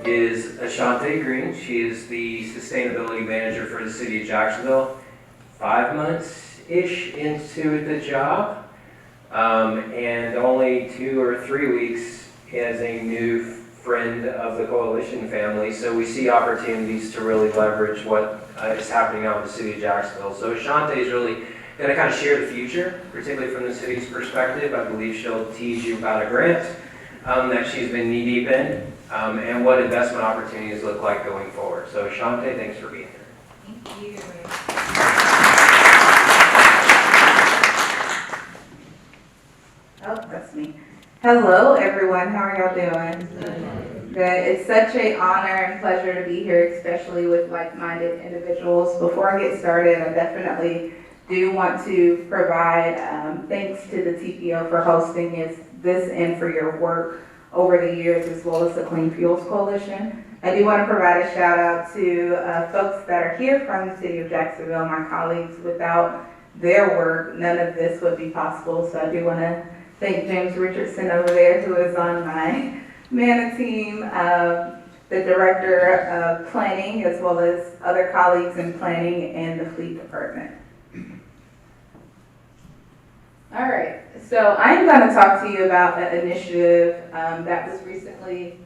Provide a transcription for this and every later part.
is Ashantae Green. She is the sustainability manager for the city of Jacksonville. 5 months-ish into the job, and only 2 or 3 weeks as a new friend of the coalition family. So we see opportunities to really leverage what is happening out in the city of Jacksonville. So Ashantae is really going to kind of share the future, particularly from the city's perspective. I believe she'll tease you about a grant that she's been knee-deep in, and what investment opportunities look like going forward. So Ashantae, thanks for being here. Thank you. Oh, that's me. Hello, everyone. How are y'all doing? Good. It's such an honor and pleasure to be here, especially with like-minded individuals. Before I get started, I definitely do want to provide thanks to the TPO for hosting this and for your work over the years, as well as the Clean Fuels Coalition. I do want to provide a shout out to folks that are here from the city of Jacksonville, my colleagues. Without their work, none of this would be possible. So I do want to thank James Richardson over there, who is on my MANA team, the director of planning, as well as other colleagues in planning and the fleet department. All right, so I'm going to talk to you about an initiative that was recently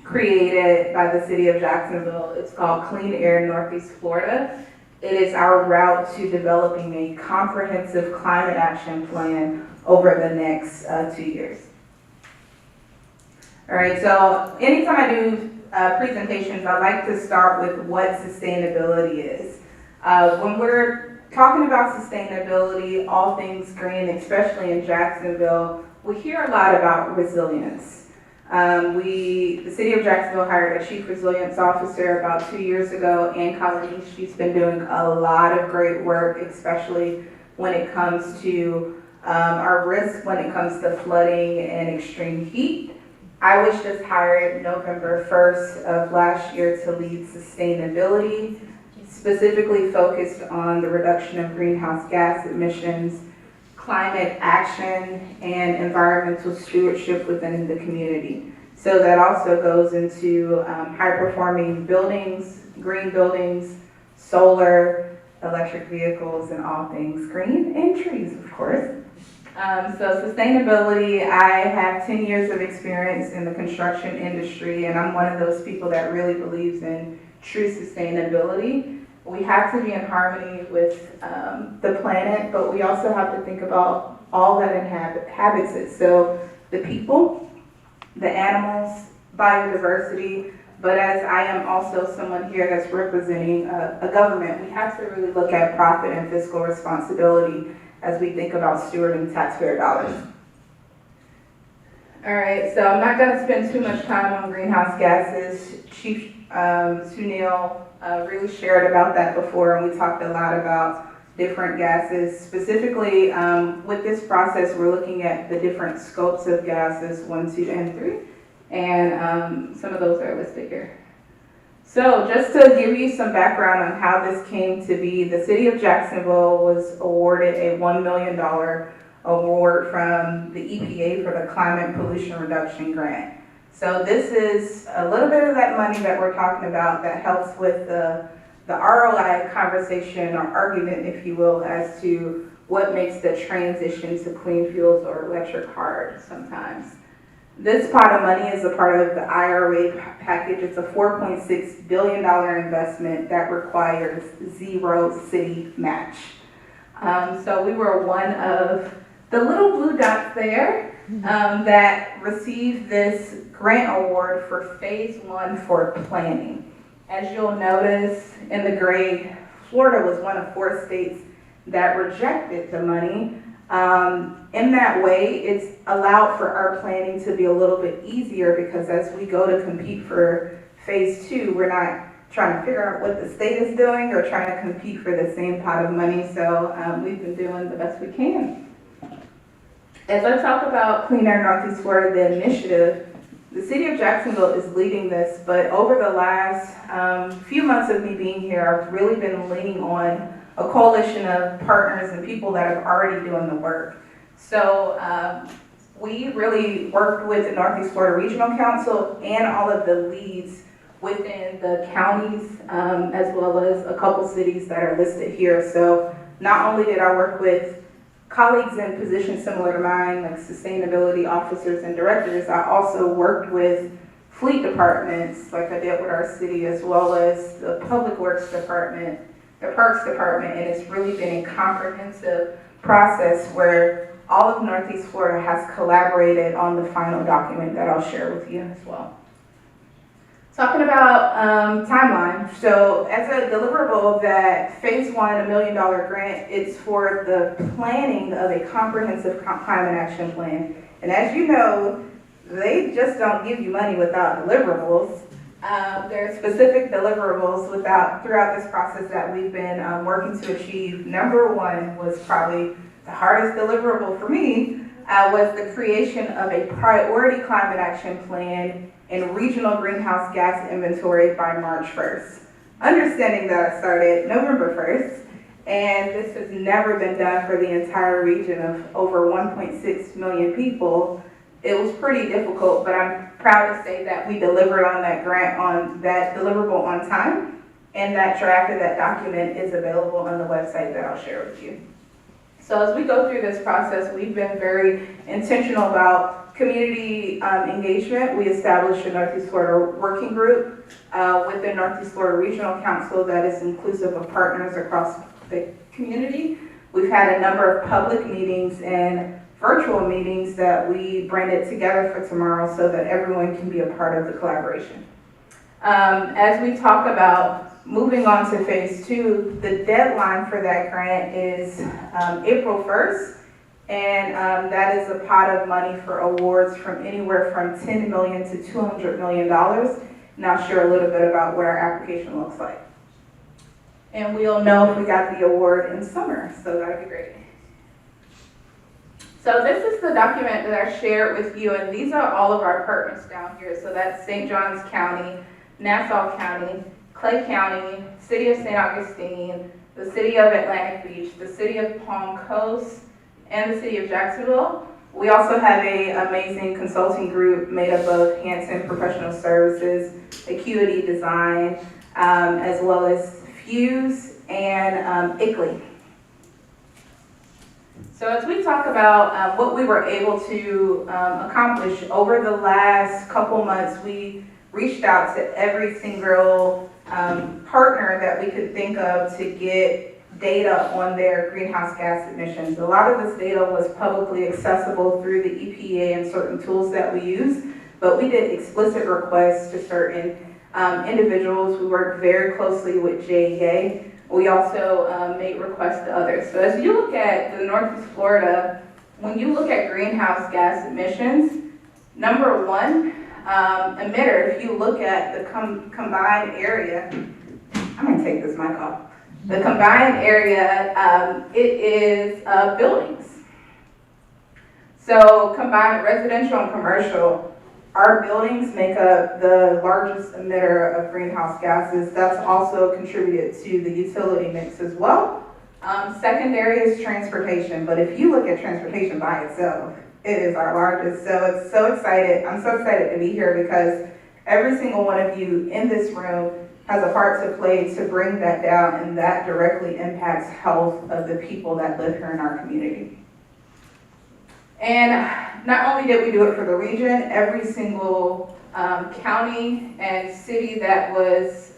created by the city of Jacksonville. It's called Clean Air Northeast Florida. It is our route to developing a comprehensive climate action plan over the next 2 years. All right, so anytime I do presentations, I like to start with what sustainability is. When we're talking about sustainability, all things green, especially in Jacksonville, we hear a lot about resilience. The city of Jacksonville hired a chief resilience officer about 2 years ago, Ann Colony. She's been doing a lot of great work, especially when it comes to our risk when it comes to flooding and extreme heat. I was just hired November 1st of last year to lead sustainability, specifically focused on the reduction of greenhouse gas emissions, climate action, and environmental stewardship within the community. So that also goes into high-performing buildings, green buildings, solar, electric vehicles, and all things green, and trees, of course. So sustainability, I have 10 years of experience in the construction industry, and I'm one of those people that really believes in true sustainability. We have to be in harmony with the planet, but we also have to think about all that inhabits it. So the people, the animals, biodiversity, but as I am also someone here that's representing a government, we have to really look at profit and fiscal responsibility as we think about stewarding taxpayer dollars. All right, so I'm not going to spend too much time on greenhouse gases. Chief Sunil really shared about that before, and we talked a lot about different gases. Specifically, with this process, we're looking at the different scopes of gases, 1, 2, and 3, and some of those are listed here. So just to give you some background on how this came to be, the city of Jacksonville was awarded a $1 million award from the EPA for the Climate Pollution Reduction Grant. So this is a little bit of that money that we're talking about that helps with the ROI conversation or argument, if you will, as to what makes the transition to clean fuels or electric hard sometimes. This pot of money is a part of the IRA package. It's a $4.6 billion investment that requires zero city match. So we were one of the little blue dots there that received this grant award for phase 1 for planning. As you'll notice in the gray, Florida was one of 4 states that rejected the money. In that way, it's allowed for our planning to be a little bit easier, because as we go to compete for phase 2, we're not trying to figure out what the state is doing or trying to compete for the same pot of money. So we've been doing the best we can. As I talk about Clean Air Northeast Florida, the initiative, the city of Jacksonville is leading this, but over the last few months of me being here, I've really been leaning on a coalition of partners and people that are already doing the work. So we really worked with the Northeast Florida Regional Council and all of the leads within the counties, as well as a couple cities that are listed here. So not only did I work with colleagues in positions similar to mine, like sustainability officers and directors, I also worked with fleet departments, like I did with our city, as well as the Public Works Department, the Parks Department, and it's really been a comprehensive process where all of Northeast Florida has collaborated on the final document that I'll share with you as well. Talking about timeline, so as a deliverable of that phase one $1 million grant, it's for the planning of a comprehensive climate action plan. And as you know, they just don't give you money without deliverables. There are specific deliverables throughout this process that we've been working to achieve. Number one was probably the hardest deliverable for me, was the creation of a priority climate action plan and regional greenhouse gas inventory by March 1st. Understanding that I started November 1st, and this has never been done for the entire region of over 1.6 million people. It was pretty difficult, but I'm proud to say that we delivered on that grant, on that deliverable on time, and that draft of that document is available on the website that I'll share with you. So as we go through this process, we've been very intentional about community engagement. We established a Northeast Florida working group with the Northeast Florida Regional Council that is inclusive of partners across the community. We've had a number of public meetings and virtual meetings that we branded together for tomorrow so that everyone can be a part of the collaboration. As we talk about moving on to phase two, the deadline for that grant is April 1st, and that is a pot of money for awards from anywhere from $10 million to $200 million. And I'll share a little bit about what our application looks like. And we'll know if we got the award in summer, so that'd be great. So this is the document that I shared with you, and these are all of our partners down here. So that's St. Johns County, Nassau County, Clay County, City of St. Augustine, the City of Atlantic Beach, the City of Palm Coast, and the City of Jacksonville. We also have an amazing consulting group made up of Hanson Professional Services, Acuity Design, as well as Fuse and ICLEI. So as we talk about what we were able to accomplish over the last couple months, we reached out to every single partner that we could think of to get data on their greenhouse gas emissions. A lot of this data was publicly accessible through the EPA and certain tools that we use, but we did explicit requests to certain individuals. We worked very closely with JEA. We also made requests to others. So as you look at the Northeast Florida, when you look at greenhouse gas emissions, number one emitter, if you look at the combined area, I'm gonna take this mic off. The combined area, it is buildings. So combined residential and commercial, our buildings make up the largest emitter of greenhouse gases. That's also contributed to the utility mix as well. Secondary is transportation, but if you look at transportation by itself, it is our largest. So I'm so excited to be here because every single one of you in this room has a part to play to bring that down, and that directly impacts health of the people that live here in our community. And not only did we do it for the region, every single county and city that was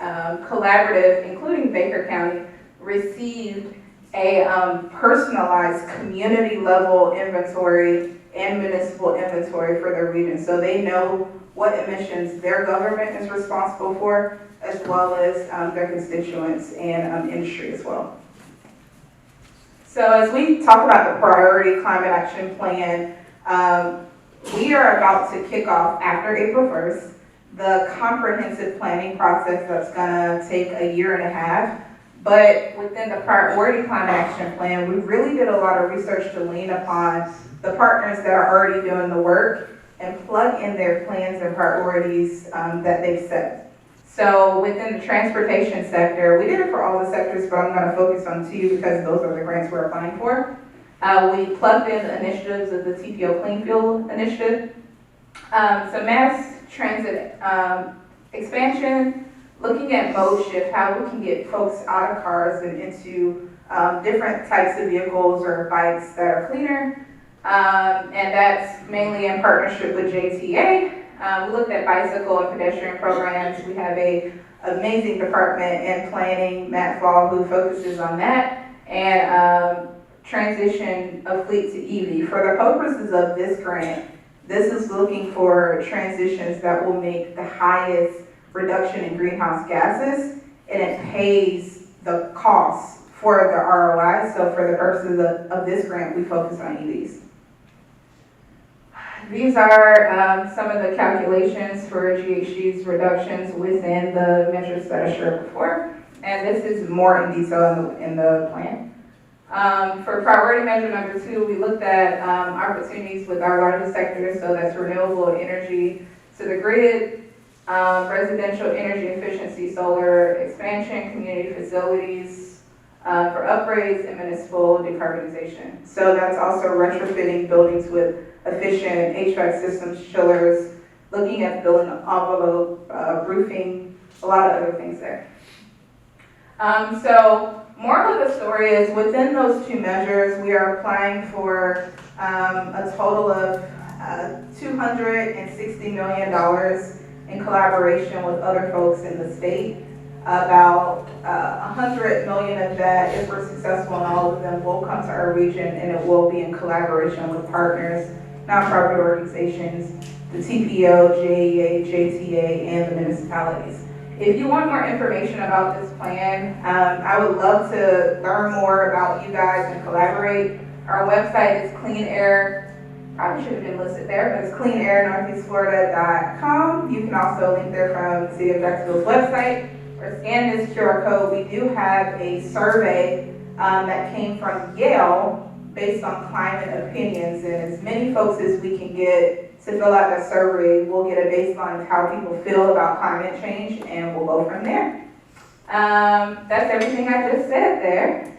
collaborative, including Baker County, received a personalized community level inventory and municipal inventory for their region. So they know what emissions their government is responsible for, as well as their constituents and industry as well. So as we talk about the priority climate action plan, we are about to kick off after April 1st, the comprehensive planning process that's gonna take a year and a half. But within the priority climate action plan, we really did a lot of research to lean upon the partners that are already doing the work and plug in their plans and priorities that they've set. So within the transportation sector, we did it for all the sectors, but I'm gonna focus on two because those are the grants we're applying for. We plugged in the initiatives of the TPO Clean Fuel Initiative. So mass transit expansion, looking at mode shift, how we can get folks out of cars and into different types of vehicles or bikes that are cleaner. And that's mainly in partnership with JTA. We looked at bicycle and pedestrian programs. We have an amazing department in planning, Matt Fall, who focuses on that, and transition of fleet to EV. For the purposes of this grant, this is looking for transitions that will make the highest reduction in greenhouse gases, and it pays the cost for the ROI. So for the purposes of this grant, we focus on EVs. These are some of the calculations for GHG's reductions within the measures that I shared before, and this is more in detail in the plan. For priority measure number 2, we looked at opportunities with our largest sector, so that's renewable energy to the grid, residential energy efficiency, solar expansion, community facilities for upgrades, and municipal decarbonization. So that's also retrofitting buildings with efficient HVAC systems, chillers, looking at building envelope, roofing, a lot of other things there. So moral of the story is within those 2 measures, we are applying for a total of $260 million in collaboration with other folks in the state. About $100 million of that, if we're successful in all of them, will come to our region, and it will be in collaboration with partners, nonprofit organizations, the TPO, JEA, JTA, and the municipalities. If you want more information about this plan, I would love to learn more about you guys and collaborate. Our website is Clean Air, probably should have been listed there, but it's cleanairnortheastflorida.com. You can also link there from the City of Jacksonville's website or scan this QR code. We do have a survey that came from Yale based on climate opinions, and as many folks as we can get to fill out that survey, we'll get a baseline of how people feel about climate change, and we'll go from there. That's everything I just said there.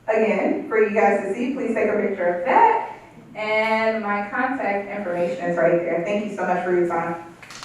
Again, for you guys to see, please take a picture of that, and my contact information is right there. Thank you so much for your time.